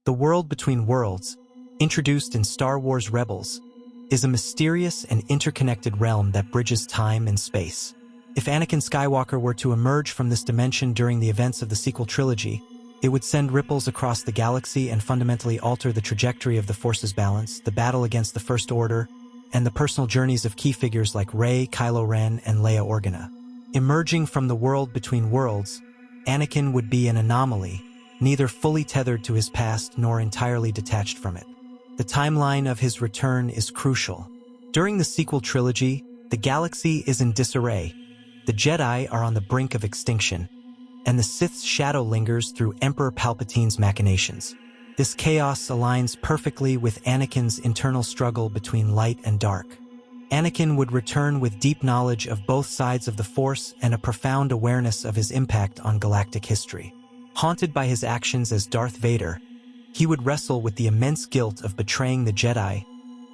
The world between worlds, introduced in Star Wars Rebels, is a mysterious and interconnected realm that bridges time and space. If Anakin Skywalker were to emerge from this dimension during the events of the sequel trilogy, it would send ripples across the galaxy and fundamentally alter the trajectory of the Force's balance, the battle against the First Order, and the personal journeys of key figures like Rey, Kylo Ren, and Leia Organa. Emerging from the world between worlds, Anakin would be an anomaly, neither fully tethered to his past nor entirely detached from it. The timeline of his return is crucial. During the sequel trilogy, the galaxy is in disarray. The Jedi are on the brink of extinction, and the Sith's shadow lingers through Emperor Palpatine's machinations. This chaos aligns perfectly with Anakin's internal struggle between light and dark. Anakin would return with deep knowledge of both sides of the Force and a profound awareness of his impact on galactic history. Haunted by his actions as Darth Vader, he would wrestle with the immense guilt of betraying the Jedi,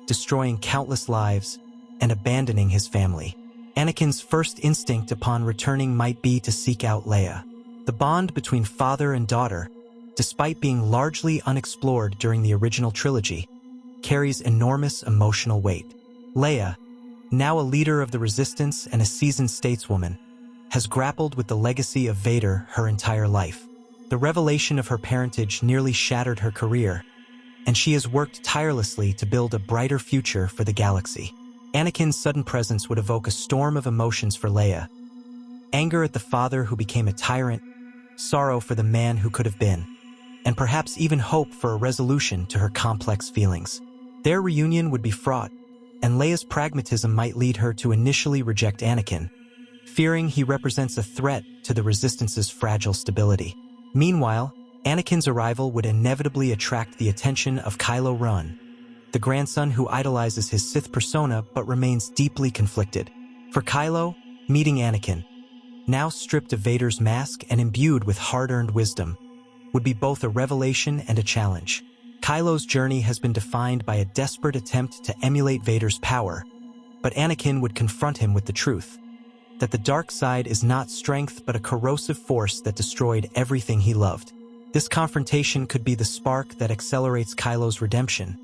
destroying countless lives, and abandoning his family. Anakin's first instinct upon returning might be to seek out Leia. The bond between father and daughter, despite being largely unexplored during the original trilogy, carries enormous emotional weight. Leia, now a leader of the Resistance and a seasoned stateswoman, has grappled with the legacy of Vader her entire life. The revelation of her parentage nearly shattered her career, and she has worked tirelessly to build a brighter future for the galaxy. Anakin's sudden presence would evoke a storm of emotions for Leia: anger at the father who became a tyrant, sorrow for the man who could have been, and perhaps even hope for a resolution to her complex feelings. Their reunion would be fraught, and Leia's pragmatism might lead her to initially reject Anakin, fearing he represents a threat to the Resistance's fragile stability. Meanwhile, Anakin's arrival would inevitably attract the attention of Kylo Ren, the grandson who idolizes his Sith persona but remains deeply conflicted. For Kylo, meeting Anakin, now stripped of Vader's mask and imbued with hard-earned wisdom, would be both a revelation and a challenge. Kylo's journey has been defined by a desperate attempt to emulate Vader's power, but Anakin would confront him with the truth: that the dark side is not strength but a corrosive force that destroyed everything he loved. This confrontation could be the spark that accelerates Kylo's redemption,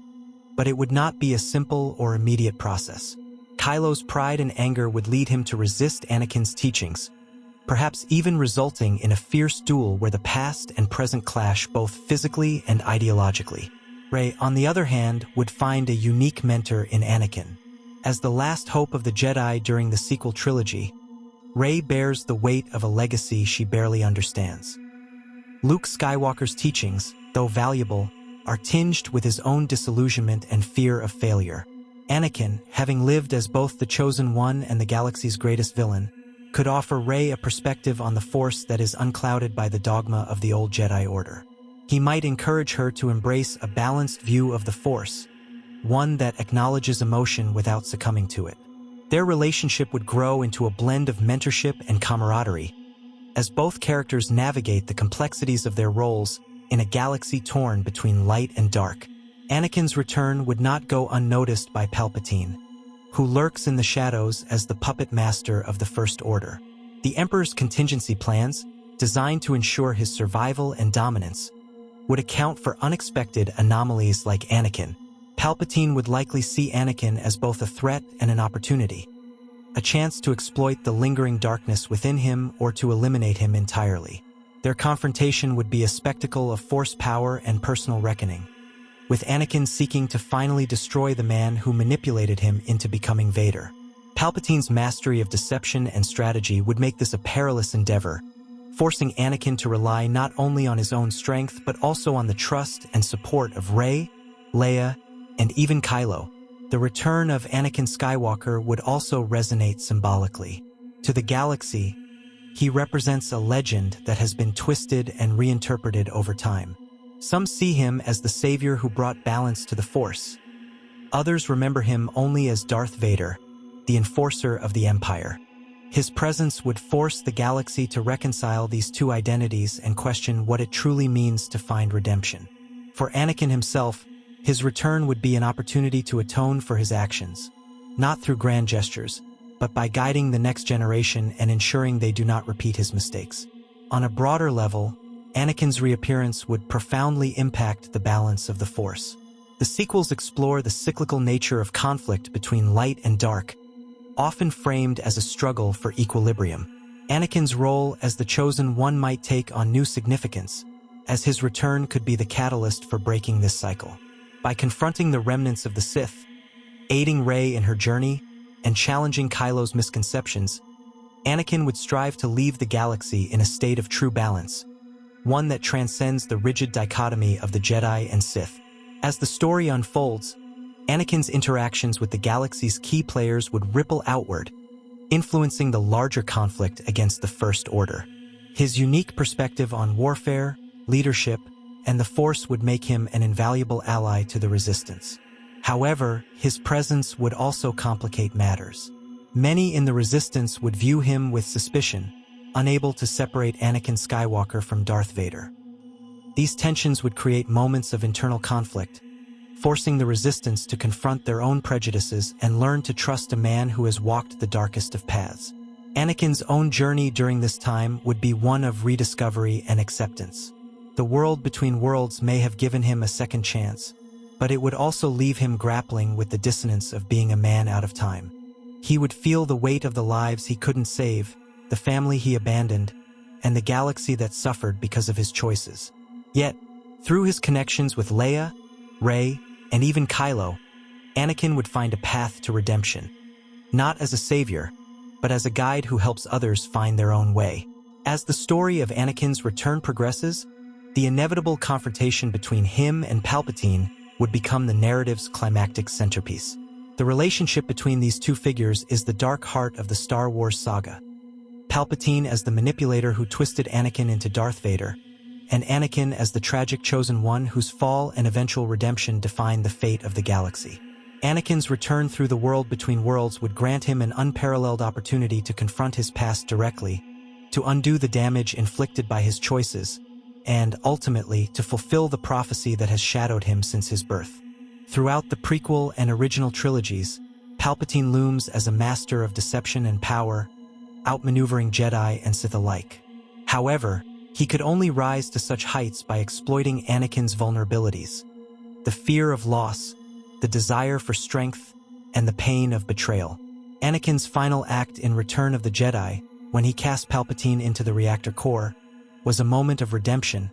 but it would not be a simple or immediate process. Kylo's pride and anger would lead him to resist Anakin's teachings, perhaps even resulting in a fierce duel where the past and present clash both physically and ideologically. Rey, on the other hand, would find a unique mentor in Anakin. As the last hope of the Jedi during the sequel trilogy, Rey bears the weight of a legacy she barely understands. Luke Skywalker's teachings, though valuable, are tinged with his own disillusionment and fear of failure. Anakin, having lived as both the Chosen One and the galaxy's greatest villain, could offer Rey a perspective on the Force that is unclouded by the dogma of the old Jedi Order. He might encourage her to embrace a balanced view of the Force, one that acknowledges emotion without succumbing to it. Their relationship would grow into a blend of mentorship and camaraderie, as both characters navigate the complexities of their roles in a galaxy torn between light and dark. Anakin's return would not go unnoticed by Palpatine, who lurks in the shadows as the puppet master of the First Order. The Emperor's contingency plans, designed to ensure his survival and dominance, would account for unexpected anomalies like Anakin. Palpatine would likely see Anakin as both a threat and an opportunity, a chance to exploit the lingering darkness within him or to eliminate him entirely. Their confrontation would be a spectacle of Force power and personal reckoning, with Anakin seeking to finally destroy the man who manipulated him into becoming Vader. Palpatine's mastery of deception and strategy would make this a perilous endeavor, forcing Anakin to rely not only on his own strength but also on the trust and support of Rey, Leia, and even Kylo. The return of Anakin Skywalker would also resonate symbolically. To the galaxy, he represents a legend that has been twisted and reinterpreted over time. Some see him as the savior who brought balance to the Force. Others remember him only as Darth Vader, the enforcer of the Empire. His presence would force the galaxy to reconcile these two identities and question what it truly means to find redemption. For Anakin himself, his return would be an opportunity to atone for his actions, not through grand gestures, but by guiding the next generation and ensuring they do not repeat his mistakes. On a broader level, Anakin's reappearance would profoundly impact the balance of the Force. The sequels explore the cyclical nature of conflict between light and dark, often framed as a struggle for equilibrium. Anakin's role as the Chosen One might take on new significance, as his return could be the catalyst for breaking this cycle. By confronting the remnants of the Sith, aiding Rey in her journey, and challenging Kylo's misconceptions, Anakin would strive to leave the galaxy in a state of true balance, one that transcends the rigid dichotomy of the Jedi and Sith. As the story unfolds, Anakin's interactions with the galaxy's key players would ripple outward, influencing the larger conflict against the First Order. His unique perspective on warfare, leadership, and the Force would make him an invaluable ally to the Resistance. However, his presence would also complicate matters. Many in the Resistance would view him with suspicion, unable to separate Anakin Skywalker from Darth Vader. These tensions would create moments of internal conflict, forcing the Resistance to confront their own prejudices and learn to trust a man who has walked the darkest of paths. Anakin's own journey during this time would be one of rediscovery and acceptance. The world between worlds may have given him a second chance, but it would also leave him grappling with the dissonance of being a man out of time. He would feel the weight of the lives he couldn't save, the family he abandoned, and the galaxy that suffered because of his choices. Yet, through his connections with Leia, Rey, and even Kylo, Anakin would find a path to redemption, not as a savior, but as a guide who helps others find their own way. As the story of Anakin's return progresses, the inevitable confrontation between him and Palpatine would become the narrative's climactic centerpiece. The relationship between these two figures is the dark heart of the Star Wars saga. Palpatine as the manipulator who twisted Anakin into Darth Vader, and Anakin as the tragic Chosen One whose fall and eventual redemption define the fate of the galaxy. Anakin's return through the world between worlds would grant him an unparalleled opportunity to confront his past directly, to undo the damage inflicted by his choices, and, ultimately, to fulfill the prophecy that has shadowed him since his birth. Throughout the prequel and original trilogies, Palpatine looms as a master of deception and power, outmaneuvering Jedi and Sith alike. However, he could only rise to such heights by exploiting Anakin's vulnerabilities: the fear of loss, the desire for strength, and the pain of betrayal. Anakin's final act in Return of the Jedi, when he cast Palpatine into the reactor core, was a moment of redemption,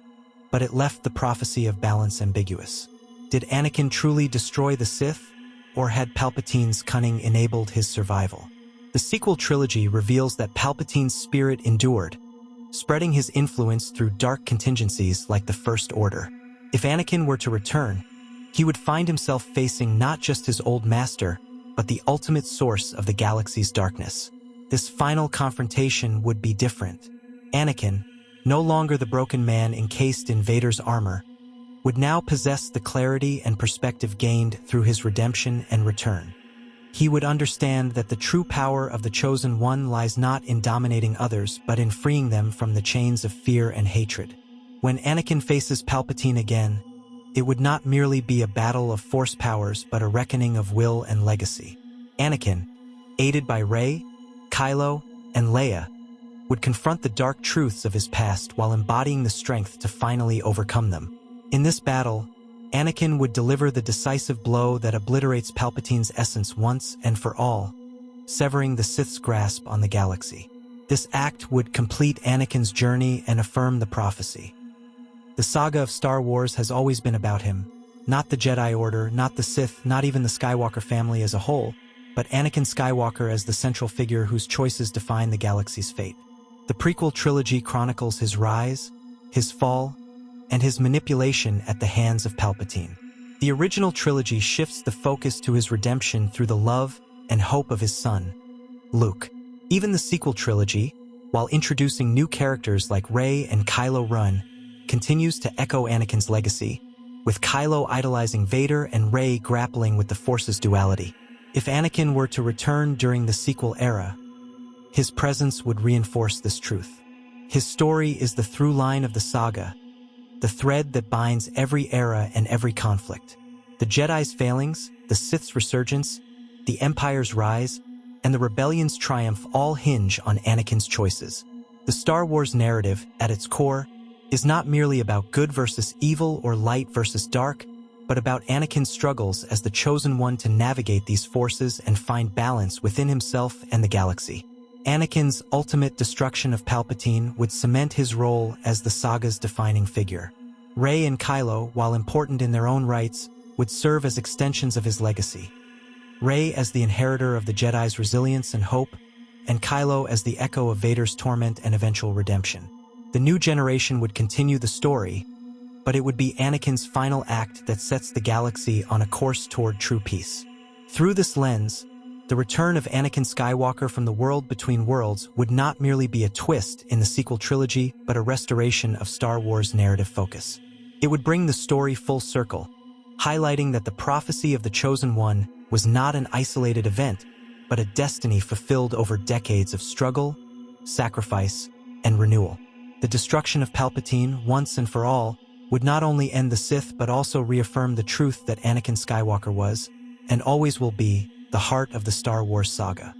but it left the prophecy of balance ambiguous. Did Anakin truly destroy the Sith, or had Palpatine's cunning enabled his survival? The sequel trilogy reveals that Palpatine's spirit endured, spreading his influence through dark contingencies like the First Order. If Anakin were to return, he would find himself facing not just his old master, but the ultimate source of the galaxy's darkness. This final confrontation would be different. Anakin, no longer the broken man encased in Vader's armor, would now possess the clarity and perspective gained through his redemption and return. He would understand that the true power of the Chosen One lies not in dominating others, but in freeing them from the chains of fear and hatred. When Anakin faces Palpatine again, it would not merely be a battle of force powers, but a reckoning of will and legacy. Anakin, aided by Rey, Kylo, and Leia, would confront the dark truths of his past while embodying the strength to finally overcome them. In this battle, Anakin would deliver the decisive blow that obliterates Palpatine's essence once and for all, severing the Sith's grasp on the galaxy. This act would complete Anakin's journey and affirm the prophecy. The saga of Star Wars has always been about him, not the Jedi Order, not the Sith, not even the Skywalker family as a whole, but Anakin Skywalker as the central figure whose choices define the galaxy's fate. The prequel trilogy chronicles his rise, his fall, and his manipulation at the hands of Palpatine. The original trilogy shifts the focus to his redemption through the love and hope of his son, Luke. Even the sequel trilogy, while introducing new characters like Rey and Kylo Ren, continues to echo Anakin's legacy, with Kylo idolizing Vader and Rey grappling with the Force's duality. If Anakin were to return during the sequel era, his presence would reinforce this truth. His story is the through line of the saga, the thread that binds every era and every conflict. The Jedi's failings, the Sith's resurgence, the Empire's rise, and the Rebellion's triumph all hinge on Anakin's choices. The Star Wars narrative, at its core, is not merely about good versus evil or light versus dark, but about Anakin's struggles as the chosen one to navigate these forces and find balance within himself and the galaxy. Anakin's ultimate destruction of Palpatine would cement his role as the saga's defining figure. Rey and Kylo, while important in their own rights, would serve as extensions of his legacy. Rey as the inheritor of the Jedi's resilience and hope, and Kylo as the echo of Vader's torment and eventual redemption. The new generation would continue the story, but it would be Anakin's final act that sets the galaxy on a course toward true peace. Through this lens, the return of Anakin Skywalker from the world between worlds would not merely be a twist in the sequel trilogy, but a restoration of Star Wars' narrative focus. It would bring the story full circle, highlighting that the prophecy of the Chosen One was not an isolated event, but a destiny fulfilled over decades of struggle, sacrifice, and renewal. The destruction of Palpatine, once and for all, would not only end the Sith but also reaffirm the truth that Anakin Skywalker was, and always will be, the heart of the Star Wars saga.